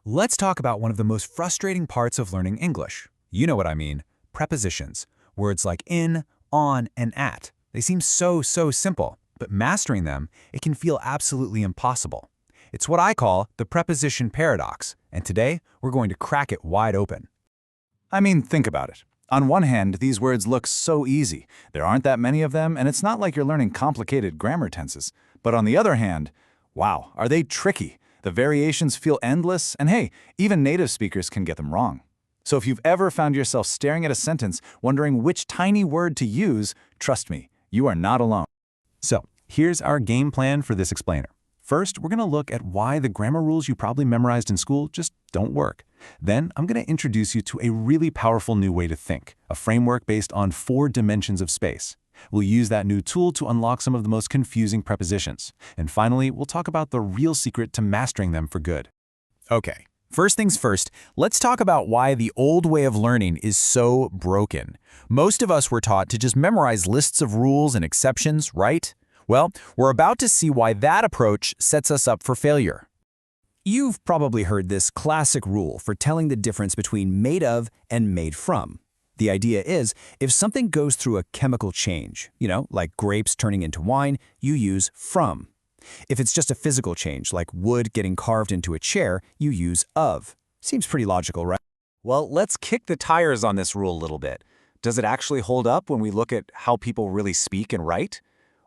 Let's talk about one of the most frustrating parts of learning English. You know what I mean, prepositions. Words like in, on, and at. They seem so simple, but mastering them, it can feel absolutely impossible. It's what I call the preposition paradox, and today we're going to crack it wide open. I mean, think about it. On one hand, these words look so easy. There aren't that many of them, and it's not like you're learning complicated grammar tenses. But on the other hand, wow, are they tricky? The variations feel endless, and hey, even native speakers can get them wrong. So if you've ever found yourself staring at a sentence, wondering which tiny word to use, trust me, you are not alone. So, here's our game plan for this explainer. First, we're going to look at why the grammar rules you probably memorized in school just don't work. Then, I'm going to introduce you to a really powerful new way to think, a framework based on 4 dimensions of space. We'll use that new tool to unlock some of the most confusing prepositions. And finally, we'll talk about the real secret to mastering them for good. Okay, first things first, let's talk about why the old way of learning is so broken. Most of us were taught to just memorize lists of rules and exceptions, right? Well, we're about to see why that approach sets us up for failure. You've probably heard this classic rule for telling the difference between made of and made from. The idea is, if something goes through a chemical change, like grapes turning into wine, you use from. If it's just a physical change, like wood getting carved into a chair, you use of. Seems pretty logical, right? Well, let's kick the tires on this rule a little bit. Does it actually hold up when we look at how people really speak and write?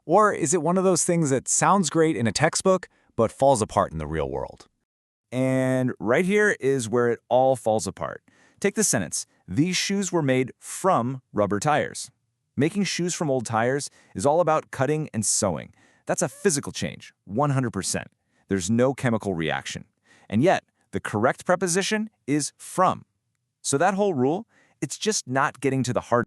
Or is it one of those things that sounds great in a textbook, but falls apart in the real world? And right here is where it all falls apart. Take this sentence. These shoes were made from rubber tires. Making shoes from old tires is all about cutting and sewing. That's a physical change, 100%. There's no chemical reaction. And yet, the correct preposition is from. So that whole rule, it's just not getting to the heart.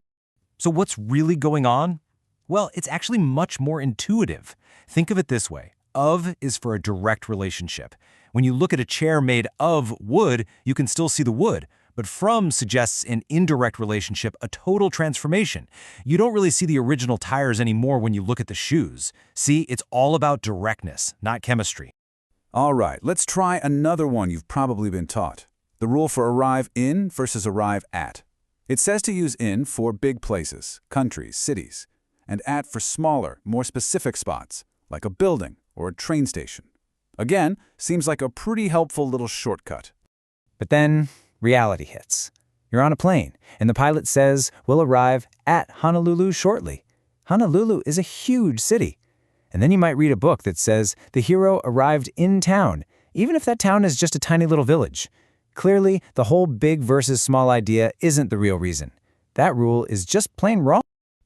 So what's really going on? Well, it's actually much more intuitive. Think of it this way. Of is for a direct relationship. When you look at a chair made of wood, you can still see the wood. But from suggests an indirect relationship, a total transformation. You don't really see the original tires anymore when you look at the shoes. See, it's all about directness, not chemistry. All right, let's try another one you've probably been taught. The rule for arrive in versus arrive at. It says to use in for big places, countries, cities, and at for smaller, more specific spots, like a building or a train station. Again, seems like a pretty helpful little shortcut. But then reality hits. You're on a plane, and the pilot says, "We'll arrive at Honolulu shortly." Honolulu is a huge city. And then you might read a book that says the hero arrived in town, even if that town is just a tiny little village. Clearly, the whole big versus small idea isn't the real reason. That rule is just plain wrong.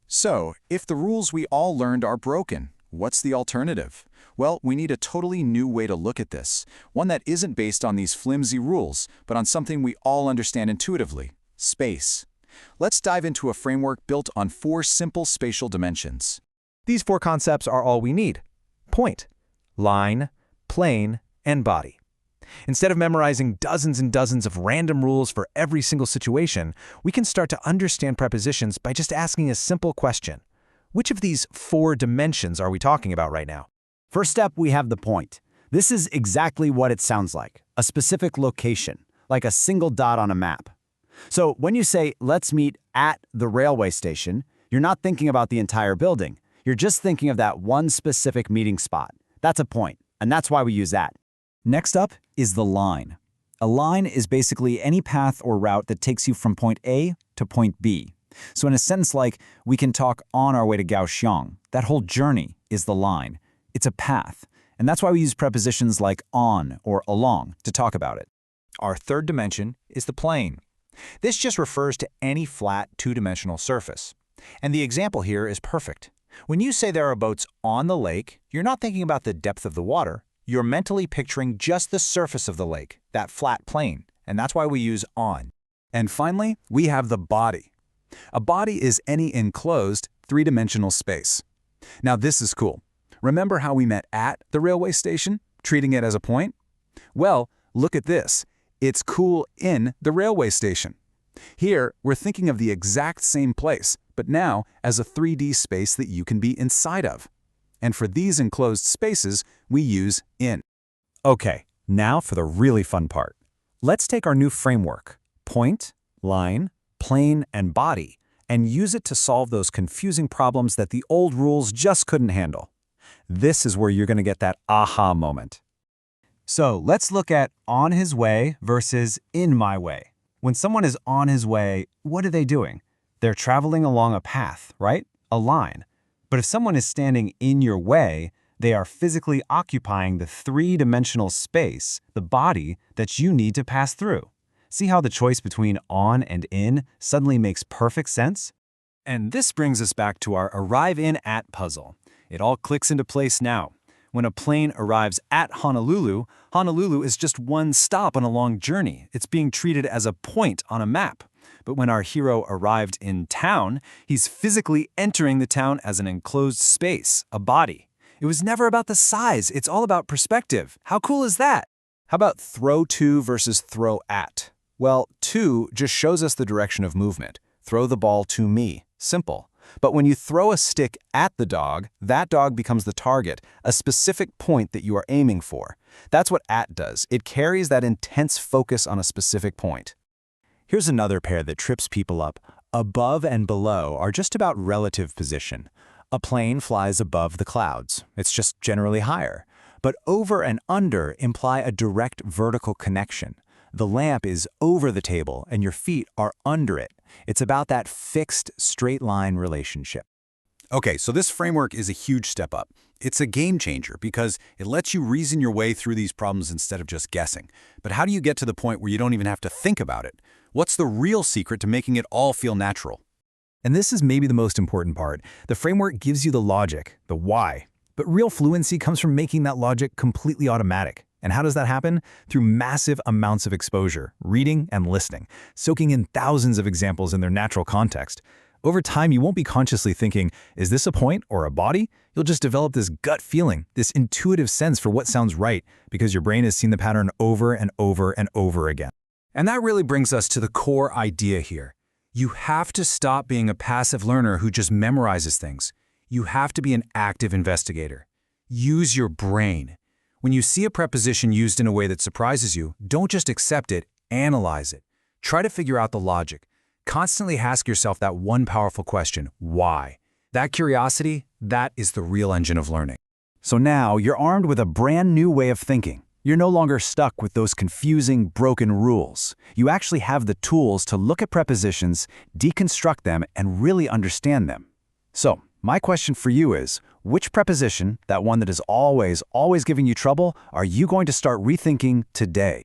So, if the rules we all learned are broken, what's the alternative? Well, we need a totally new way to look at this, one that isn't based on these flimsy rules, but on something we all understand intuitively, space. Let's dive into a framework built on 4 simple spatial dimensions. These 4 concepts are all we need. Point, line, plane, and body. Instead of memorizing dozens and dozens of random rules for every single situation, we can start to understand prepositions by just asking a simple question. Which of these 4 dimensions are we talking about right now? First up, we have the point. This is exactly what it sounds like, a specific location, like a single dot on a map. So when you say, "Let's meet at the railway station," you're not thinking about the entire building. You're just thinking of that one specific meeting spot. That's a point, and that's why we use that. Next up is the line. A line is basically any path or route that takes you from point A to point B. So in a sentence like, "We can talk on our way to Kaohsiung," that whole journey is the line. It's a path, and that's why we use prepositions like on or along to talk about it. Our third dimension is the plane. This just refers to any flat 2-dimensional surface. And the example here is perfect. When you say there are boats on the lake, you're not thinking about the depth of the water. You're mentally picturing just the surface of the lake, that flat plane, and that's why we use on. And finally, we have the body. A body is any enclosed 3-dimensional space. Now this is cool. Remember how we met at the railway station, treating it as a point? Well, look at this. It's cool in the railway station. Here, we're thinking of the exact same place, but now as a 3D space that you can be inside of. And for these enclosed spaces, we use in. Okay, now for the really fun part. Let's take our new framework, point, line, plane, and body, and use it to solve those confusing problems that the old rules just couldn't handle. This is where you're going to get that aha moment. So let's look at on his way versus in my way. When someone is on his way, what are they doing? They're traveling along a path, right? A line. But if someone is standing in your way, they are physically occupying the three-dimensional space, the body, that you need to pass through. See how the choice between on and in suddenly makes perfect sense? And this brings us back to our arrive in at puzzle. It all clicks into place now. When a plane arrives at Honolulu, Honolulu is just one stop on a long journey. It's being treated as a point on a map. But when our hero arrived in town, he's physically entering the town as an enclosed space, a body. It was never about the size, it's all about perspective. How cool is that? How about throw to versus throw at? Well, to just shows us the direction of movement. Throw the ball to me. Simple. But when you throw a stick at the dog, that dog becomes the target, a specific point that you are aiming for. That's what at does. It carries that intense focus on a specific point. Here's another pair that trips people up. Above and below are just about relative position. A plane flies above the clouds. It's just generally higher. But over and under imply a direct vertical connection. The lamp is over the table and your feet are under it. It's about that fixed, straight-line relationship. Okay, so this framework is a huge step up. It's a game changer because it lets you reason your way through these problems instead of just guessing. But how do you get to the point where you don't even have to think about it? What's the real secret to making it all feel natural? And this is maybe the most important part. The framework gives you the logic, the why. But real fluency comes from making that logic completely automatic. And how does that happen? Through massive amounts of exposure, reading and listening, soaking in thousands of examples in their natural context. Over time, you won't be consciously thinking, is this a point or a body? You'll just develop this gut feeling, this intuitive sense for what sounds right, because your brain has seen the pattern over and over and over again. And that really brings us to the core idea here. You have to stop being a passive learner who just memorizes things. You have to be an active investigator. Use your brain. When you see a preposition used in a way that surprises you, don't just accept it, analyze it. Try to figure out the logic. Constantly ask yourself that one powerful question, why? That curiosity, that is the real engine of learning. So now you're armed with a brand new way of thinking. You're no longer stuck with those confusing, broken rules. You actually have the tools to look at prepositions, deconstruct them, and really understand them. So, my question for you is, which preposition, that one that is always giving you trouble, are you going to start rethinking today?